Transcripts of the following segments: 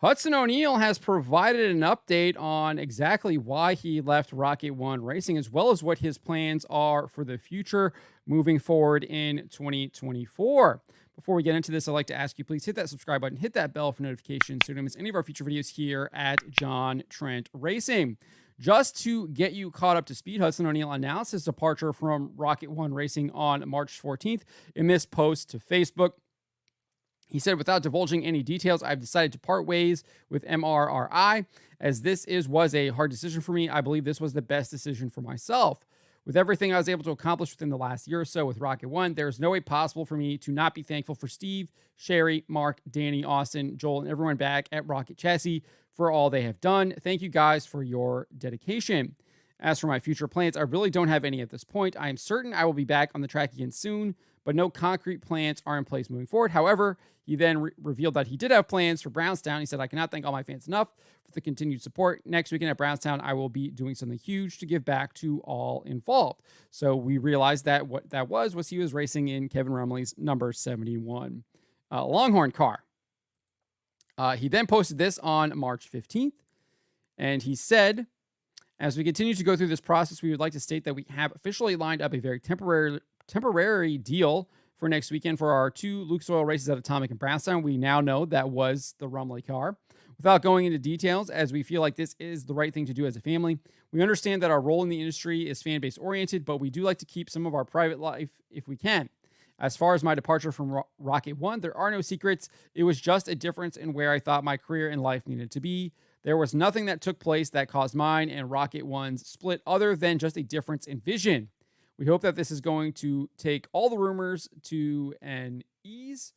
Hudson O'Neal has provided an update on exactly why he left Rocket One Racing, as well as what his plans are for the future moving forward in 2024. Before we get into this, I'd like to ask you, please hit that subscribe button, hit that bell for notifications so you don't miss any of our future videos here at John Trent Racing. Just to get you caught up to speed, Hudson O'Neal announced his departure from Rocket One Racing on March 14th in this post to Facebook. He said, without divulging any details, I've decided to part ways with MRRI. As this was a hard decision for me, I believe this was the best decision for myself. With everything I was able to accomplish within the last year or so with Rocket One, there is no way possible for me to not be thankful for Steve, Sherry, Mark, Danny, Austin, Joel, and everyone back at Rocket Chassis for all they have done. Thank you guys for your dedication. As for my future plans, I really don't have any at this point. I am certain I will be back on the track again soon, but no concrete plans are in place moving forward. However, he then revealed that he did have plans for Brownstown. He said, I cannot thank all my fans enough for the continued support. Next weekend at Brownstown, I will be doing something huge to give back to all involved. So we realized that what that was he was racing in Kevin Rumley's number 71 Longhorn car. He then posted this on March 15th, and he said, as we continue to go through this process, we would like to state that we have officially lined up a very temporary deal for next weekend for our two Lucas Oil races at Atomic and Brownstown. We now know that was the Rumley car. Without going into details, as we feel like this is the right thing to do as a family, we understand that our role in the industry is fan-base oriented, but we do like to keep some of our private life if we can. As far as my departure from Rocket One, there are no secrets. It was just a difference in where I thought my career and life needed to be. There was nothing that took place that caused mine and Rocket One's split other than just a difference in vision. We hope that this is going to take all the rumors to an ease,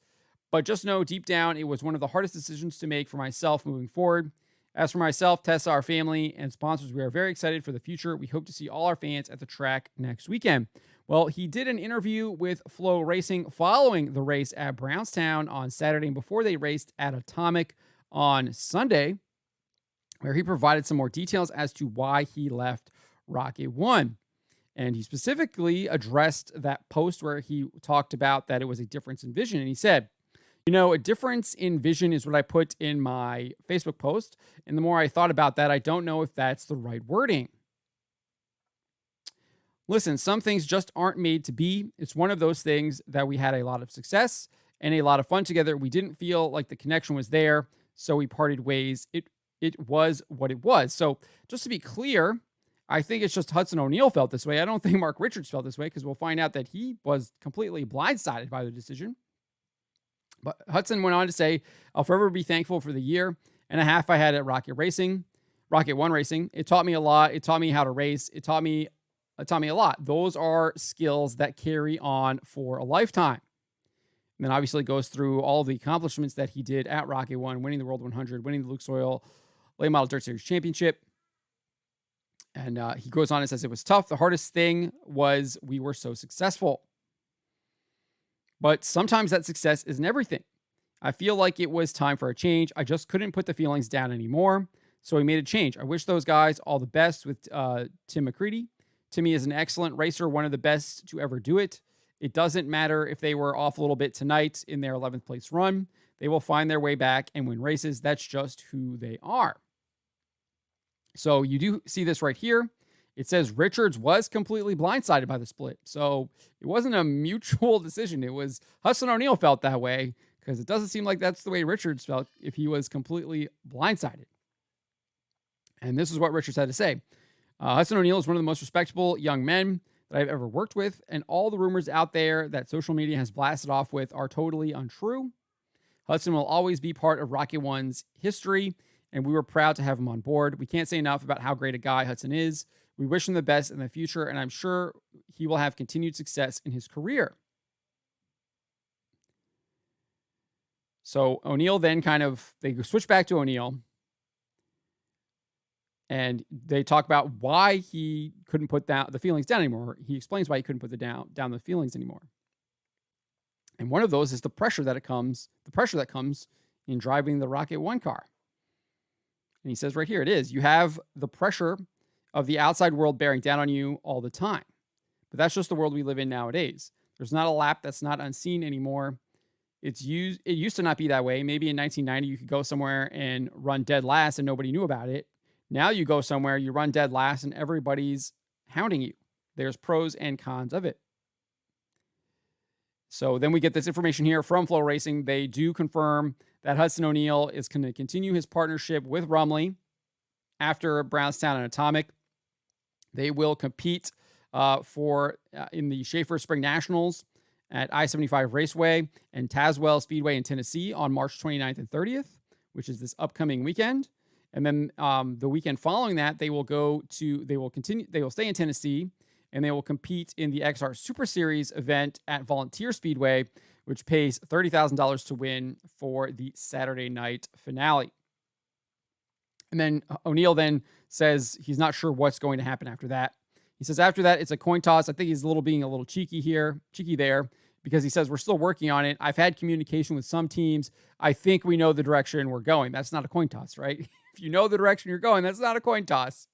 but just know deep down it was one of the hardest decisions to make for myself moving forward. As for myself, Tessa, our family, and sponsors, we are very excited for the future. We hope to see all our fans at the track next weekend. Well, he did an interview with Flow Racing following the race at Brownstown on Saturday and before they raced at Atomic on Sunday, where he provided some more details as to why he left Rocket One. And he specifically addressed that post where he talked about that it was a difference in vision. And he said, a difference in vision is what I put in my Facebook post. And the more I thought about that, I don't know if that's the right wording. Listen, some things just aren't made to be. It's one of those things that we had a lot of success and a lot of fun together. We didn't feel like the connection was there, so we parted ways. It was what it was. So just to be clear, I think it's just Hudson O'Neal felt this way. I don't think Mark Richards felt this way because we'll find out that he was completely blindsided by the decision. But Hudson went on to say, I'll forever be thankful for the year and a half I had at Rocket One Racing. It taught me a lot. It taught me how to race. It taught me a lot. Those are skills that carry on for a lifetime. And then obviously goes through all the accomplishments that he did at Rocket One, winning the World 100, winning the Lucas Oil Late Model Dirt Series Championship. And he goes on and says, it was tough. The hardest thing was we were so successful. But sometimes that success isn't everything. I feel like it was time for a change. I just couldn't put the feelings down anymore. So we made a change. I wish those guys all the best with Tim McCready. Timmy is an excellent racer, one of the best to ever do it. It doesn't matter if they were off a little bit tonight in their 11th place run. They will find their way back and win races. That's just who they are. So you do see this right here. It says Richards was completely blindsided by the split. So it wasn't a mutual decision. It was Hudson O'Neal felt that way because it doesn't seem like that's the way Richards felt if he was completely blindsided. And this is what Richards had to say. Hudson O'Neal is one of the most respectable young men that I've ever worked with, and all the rumors out there that social media has blasted off with are totally untrue. Hudson will always be part of Rocket One's history, and we were proud to have him on board. We can't say enough about how great a guy Hudson is. We wish him the best in the future, and I'm sure he will have continued success in his career. So O'Neal then they switch back to O'Neal, and they talk about why he couldn't put down the feelings down anymore. He explains why he couldn't put down the feelings anymore. And one of those is the pressure that comes in driving the Rocket One car. And he says right here, it is. You have the pressure of the outside world bearing down on you all the time. But that's just the world we live in nowadays. There's not a lap that's not unseen anymore. It used to not be that way. Maybe in 1990 you could go somewhere and run dead last and nobody knew about it. Now you go somewhere, you run dead last, and everybody's hounding you. There's pros and cons of it. So then we get this information here from Flow Racing. They do confirm that Hudson O'Neal is going to continue his partnership with Rumley after Brownstown and Atomic. They will compete in the Schaefer Spring Nationals at I-75 Raceway and Tazewell Speedway in Tennessee on March 29th and 30th, which is this upcoming weekend. And then the weekend following that, they will stay in Tennessee, and they will compete in the XR Super Series event at Volunteer Speedway, which pays $30,000 to win for the Saturday night finale. And then O'Neal then says he's not sure what's going to happen after that. He says after that, it's a coin toss. I think he's being a little cheeky there, because he says we're still working on it. I've had communication with some teams. I think we know the direction we're going. That's not a coin toss, right? If you know the direction you're going, that's not a coin toss.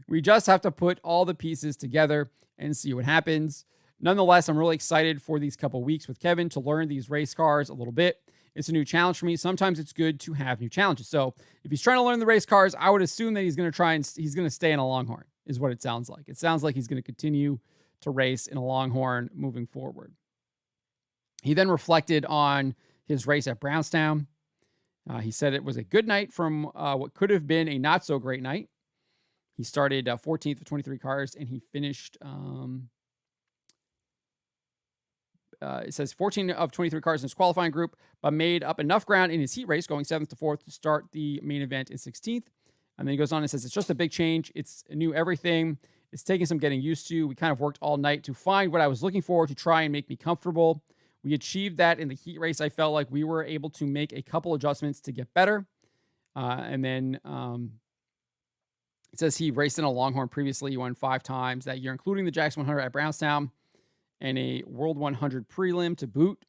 We just have to put all the pieces together and see what happens. Nonetheless, I'm really excited for these couple weeks with Kevin to learn these race cars a little bit. It's a new challenge for me. Sometimes it's good to have new challenges. So if he's trying to learn the race cars, I would assume that he's going to stay in a Longhorn, is what it sounds like. It sounds like he's going to continue to race in a Longhorn moving forward. He then reflected on his race at Brownstown. He said it was a good night from what could have been a not so great night. He started 14th of 23 cars, and he finished, it says 14 of 23 cars in his qualifying group, but made up enough ground in his heat race, going 7th to 4th to start the main event in 16th. And then he goes on and says, it's just a big change. It's new everything. It's taking some getting used to. We kind of worked all night to find what I was looking for to try and make me comfortable. We achieved that in the heat race. I felt like we were able to make a couple adjustments to get better. And then it says he raced in a Longhorn previously. He won 5 times that year, including the Jackson 100 at Brownstown and a World 100 prelim to boot.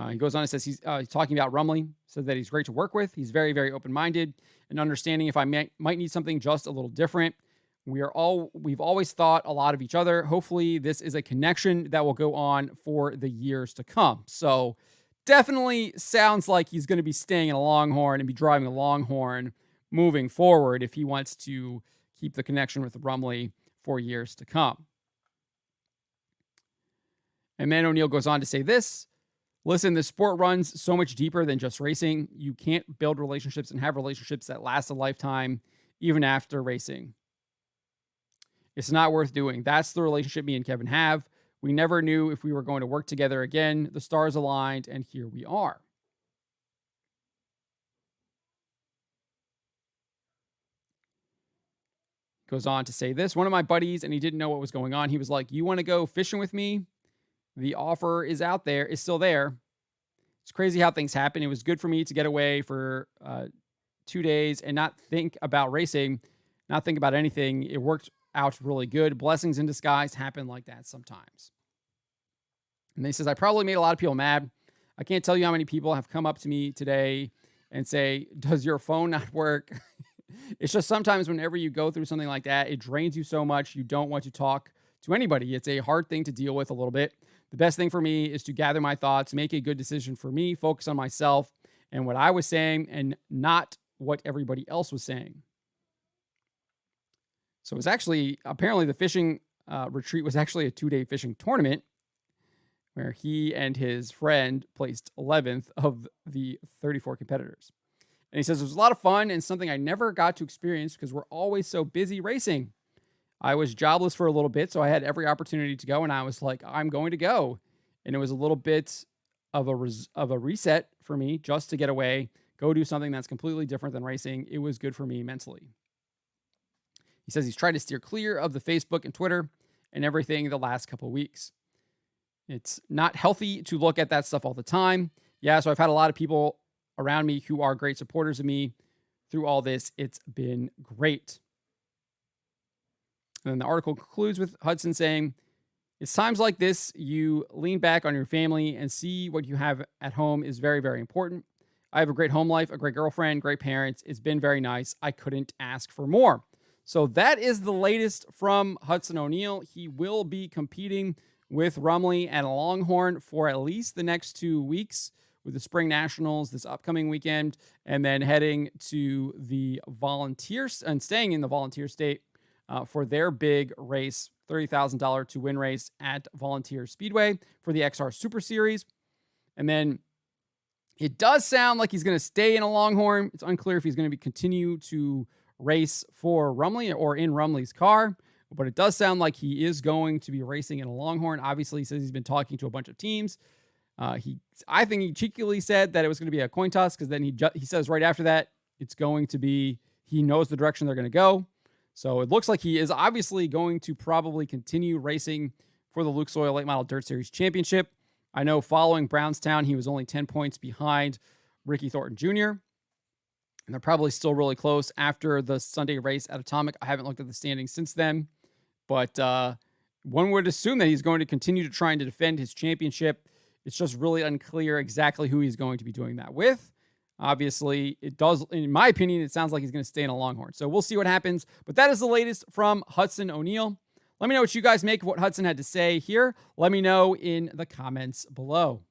He goes on and says he's talking about Rumley, said that he's great to work with. He's very, very open-minded and understanding if I might need something just a little different. We've always thought a lot of each other. Hopefully this is a connection that will go on for the years to come. So definitely sounds like he's going to be staying in a Longhorn and be driving a Longhorn moving forward if he wants to keep the connection with Rumley for years to come. And then O'Neal goes on to say this: listen, the sport runs so much deeper than just racing. You can't build relationships and have relationships that last a lifetime, even after racing. It's not worth doing. That's the relationship me and Kevin have. We never knew if we were going to work together again. The stars aligned, and here we are. Goes on to say this: one of my buddies, and he didn't know what was going on. He was like, you want to go fishing with me? The offer is out there, is still there. It's crazy how things happen. It was good for me to get away for 2 days and not think about racing, not think about anything. It worked out really good. Blessings in disguise happen like that sometimes. And he says, I probably made a lot of people mad. I can't tell you how many people have come up to me today and say, does your phone not work? It's just sometimes whenever you go through something like that, it drains you so much you don't want to talk to anybody. It's a hard thing to deal with a little bit. The best thing for me is to gather my thoughts, make a good decision for me, focus on myself and what I was saying and not what everybody else was saying. So it was actually, apparently the fishing retreat was actually a 2-day fishing tournament where he and his friend placed 11th of the 34 competitors. And he says it was a lot of fun and something I never got to experience because we're always so busy racing. I was jobless for a little bit, so I had every opportunity to go, and I was like, I'm going to go. And it was a little bit of a reset for me just to get away, go do something that's completely different than racing. It was good for me mentally. He says he's tried to steer clear of the Facebook and Twitter and everything the last couple of weeks. It's not healthy to look at that stuff all the time. Yeah, so I've had a lot of people around me who are great supporters of me through all this. It's been great. And then the article concludes with Hudson saying, it's times like this you lean back on your family and see what you have at home is very, very important. I have a great home life, a great girlfriend, great parents. It's been very nice. I couldn't ask for more. So that is the latest from Hudson O'Neal. He will be competing with Rumley and Longhorn for at least the next 2 weeks, with the Spring Nationals this upcoming weekend, and then heading to the Volunteers and staying in the Volunteer State for their big race, $30,000 to win race at Volunteer Speedway for the XR Super Series. And then it does sound like he's going to stay in a Longhorn. It's unclear if he's going to continue to race for Rumley or in Rumley's car, but it does sound like he is going to be racing in a Longhorn. Obviously, he says he's been talking to a bunch of teams. I think he cheekily said that it was going to be a coin toss, because then he says right after that it's going to be, he knows the direction they're going to go. So it looks like he is obviously going to probably continue racing for the Luke Soil Late Model Dirt Series Championship. I know following Brownstown, he was only 10 points behind Ricky Thornton Jr., and they're probably still really close after the Sunday race at Atomic. I haven't looked at the standings since then, but one would assume that he's going to continue to try and defend his championship. It's just really unclear exactly who he's going to be doing that with. Obviously, it does, in my opinion, it sounds like he's going to stay in a Longhorn. So we'll see what happens. But that is the latest from Hudson O'Neal. Let me know what you guys make of what Hudson had to say here. Let me know in the comments below.